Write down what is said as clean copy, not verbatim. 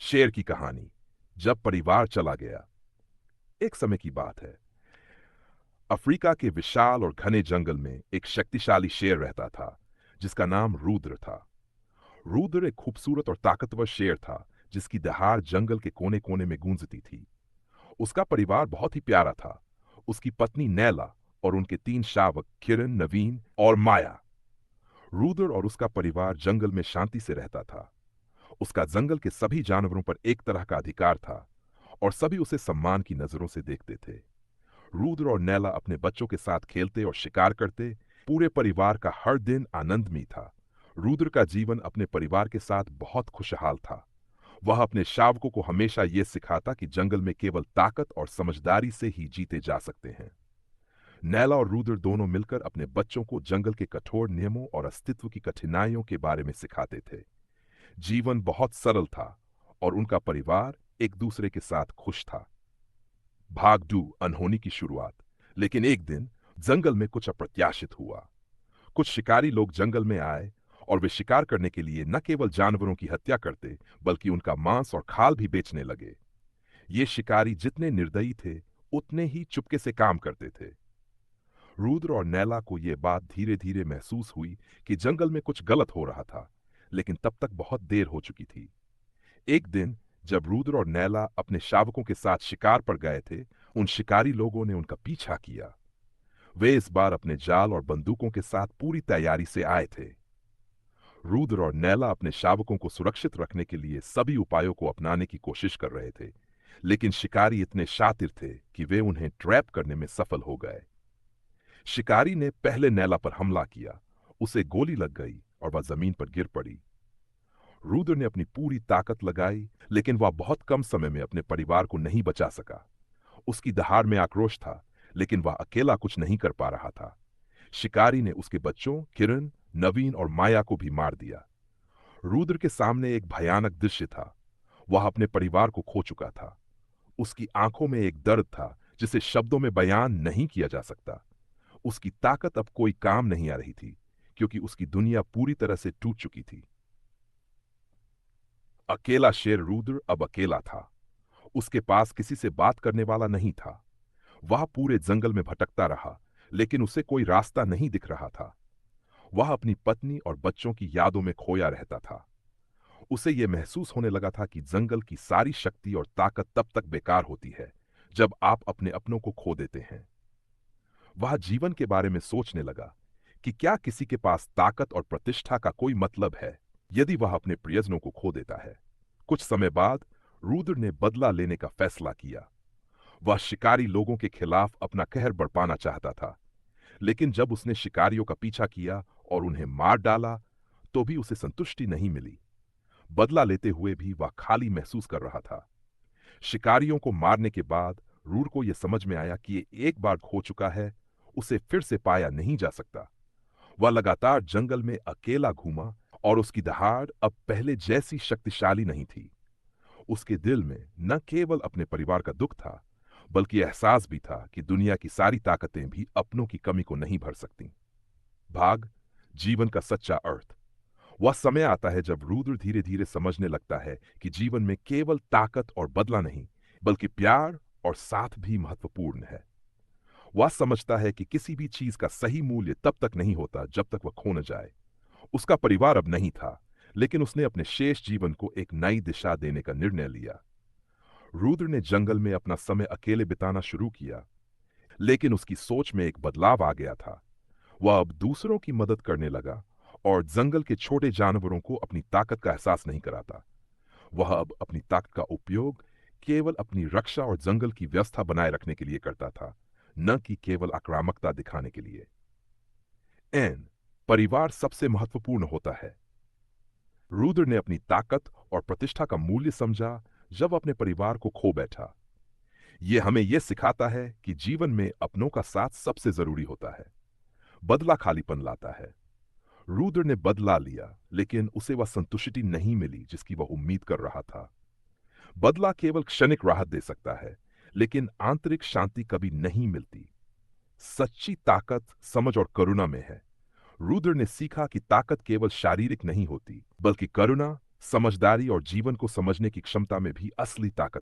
शेर की कहानी। जब परिवार चला गया। एक समय की बात है। अफ्रीका के विशाल और घने जंगल में एक शक्तिशाली शेर रहता था, जिसका नाम रूद्र था। रूद्र एक खूबसूरत और ताकतवर शेर था, जिसकी दहाड़ जंगल के कोने कोने में गूंजती थी। उसका परिवार बहुत ही प्यारा था। उसकी पत्नी नैला और उनके 3 शावक किरण, नवीन और माया। रूद्र और उसका परिवार जंगल में शांति से रहता था। उसका जंगल के सभी जानवरों पर एक तरह का अधिकार था और सभी उसे सम्मान की नजरों से देखते थे। रूद्र और नैला अपने बच्चों के साथ खेलते और शिकार करते। पूरे परिवार का हर दिन आनंदमय था। रूद्र का जीवन अपने परिवार के साथ बहुत खुशहाल था। वह अपने शावकों को हमेशा यह सिखाता कि जंगल में केवल ताकत और समझदारी से ही जीते जा सकते हैं। नैला और रूद्र दोनों मिलकर अपने बच्चों को जंगल के कठोर नियमों और अस्तित्व की कठिनाइयों के बारे में सिखाते थे। जीवन बहुत सरल था और उनका परिवार एक दूसरे के साथ खुश था। भाग 2 अनहोनी की शुरुआत। लेकिन एक दिन जंगल में कुछ अप्रत्याशित हुआ। कुछ शिकारी लोग जंगल में आए और वे शिकार करने के लिए न केवल जानवरों की हत्या करते, बल्कि उनका मांस और खाल भी बेचने लगे। ये शिकारी जितने निर्दयी थे, उतने ही चुपके से काम करते थे। रूद्र और नैला को यह बात धीरे धीरे महसूस हुई कि जंगल में कुछ गलत हो रहा था, लेकिन तब तक बहुत देर हो चुकी थी। एक दिन जब रुद्र और नैला अपने शावकों के साथ शिकार पर गए थे, उन शिकारी लोगों ने उनका पीछा किया। वे इस बार अपने जाल और बंदूकों के साथ पूरी तैयारी से आए थे। रुद्र और नैला अपने शावकों को सुरक्षित रखने के लिए सभी उपायों को अपनाने की कोशिश कर रहे थे, लेकिन शिकारी इतने शातिर थे कि वे उन्हें ट्रैप करने में सफल हो गए। शिकारी ने पहले नैला पर हमला किया। उसे गोली लग गई और वह जमीन पर गिर पड़ी। रुद्र ने अपनी पूरी ताकत लगाई, लेकिन वह बहुत कम समय में अपने परिवार को नहीं बचा सका। उसकी दहाड़ में आक्रोश था, लेकिन वह अकेला कुछ नहीं कर पा रहा था। शिकारी ने उसके बच्चों किरण, नवीन और माया को भी मार दिया। रुद्र के सामने एक भयानक दृश्य था। वह अपने परिवार को खो चुका था। उसकी आंखों में एक दर्द था जिसे शब्दों में बयान नहीं किया जा सकता। उसकी ताकत अब कोई काम नहीं आ रही थी, क्योंकि उसकी दुनिया पूरी तरह से टूट चुकी थी। अकेला शेर रुद्र अब अकेला था। उसके पास किसी से बात करने वाला नहीं था। वह पूरे जंगल में भटकता रहा, लेकिन उसे कोई रास्ता नहीं दिख रहा था। वह अपनी पत्नी और बच्चों की यादों में खोया रहता था। उसे यह महसूस होने लगा था कि जंगल की सारी शक्ति और ताकत तब तक बेकार होती है जब आप अपने अपनों को खो देते हैं। वह जीवन के बारे में सोचने लगा कि क्या किसी के पास ताकत और प्रतिष्ठा का कोई मतलब है यदि वह अपने प्रियजनों को खो देता है। कुछ समय बाद रुद्र ने बदला लेने का फैसला किया। वह शिकारी लोगों के खिलाफ अपना कहर बरपाना चाहता था, लेकिन जब उसने शिकारियों का पीछा किया और उन्हें मार डाला, तो भी उसे संतुष्टि नहीं मिली। बदला लेते हुए भी वह खाली महसूस कर रहा था। शिकारियों को मारने के बाद रूर को यह समझ में आया कि ये एक बार खो चुका है, उसे फिर से पाया नहीं जा सकता। वह लगातार जंगल में अकेला घूमा और उसकी दहाड़ अब पहले जैसी शक्तिशाली नहीं थी। उसके दिल में न केवल अपने परिवार का दुख था, बल्कि एहसास भी था कि दुनिया की सारी ताकतें भी अपनों की कमी को नहीं भर सकती। भाग जीवन का सच्चा अर्थ। वह समय आता है जब रुद्र धीरे धीरे समझने लगता है कि जीवन में केवल ताकत और बदला नहीं, बल्कि प्यार और साथ भी महत्वपूर्ण है। वह समझता है कि किसी भी चीज का सही मूल्य तब तक नहीं होता जब तक वह खो न जाए। उसका परिवार अब नहीं था, लेकिन उसने अपने शेष जीवन को एक नई दिशा देने का निर्णय लिया। रुद्र ने जंगल में अपना समय अकेले बिताना शुरू किया, लेकिन उसकी सोच में एक बदलाव आ गया था। वह अब दूसरों की मदद करने लगा और जंगल के छोटे जानवरों को अपनी ताकत का एहसास नहीं कराता। वह अब अपनी ताकत का उपयोग केवल अपनी रक्षा और जंगल की व्यवस्था बनाए रखने के लिए करता था, न कि केवल आक्रामकता दिखाने के लिए। एन परिवार सबसे महत्वपूर्ण होता है। रुद्र ने अपनी ताकत और प्रतिष्ठा का मूल्य समझा जब अपने परिवार को खो बैठा। यह हमें यह सिखाता है कि जीवन में अपनों का साथ सबसे जरूरी होता है। बदला खालीपन लाता है। रुद्र ने बदला लिया, लेकिन उसे वह संतुष्टि नहीं मिली जिसकी वह उम्मीद कर रहा था। बदला केवल क्षणिक राहत दे सकता है, लेकिन आंतरिक शांति कभी नहीं मिलती। सच्ची ताकत समझ और करुणा में है। रुद्र ने सीखा कि ताकत केवल शारीरिक नहीं होती, बल्कि करुणा, समझदारी और जीवन को समझने की क्षमता में भी असली ताकत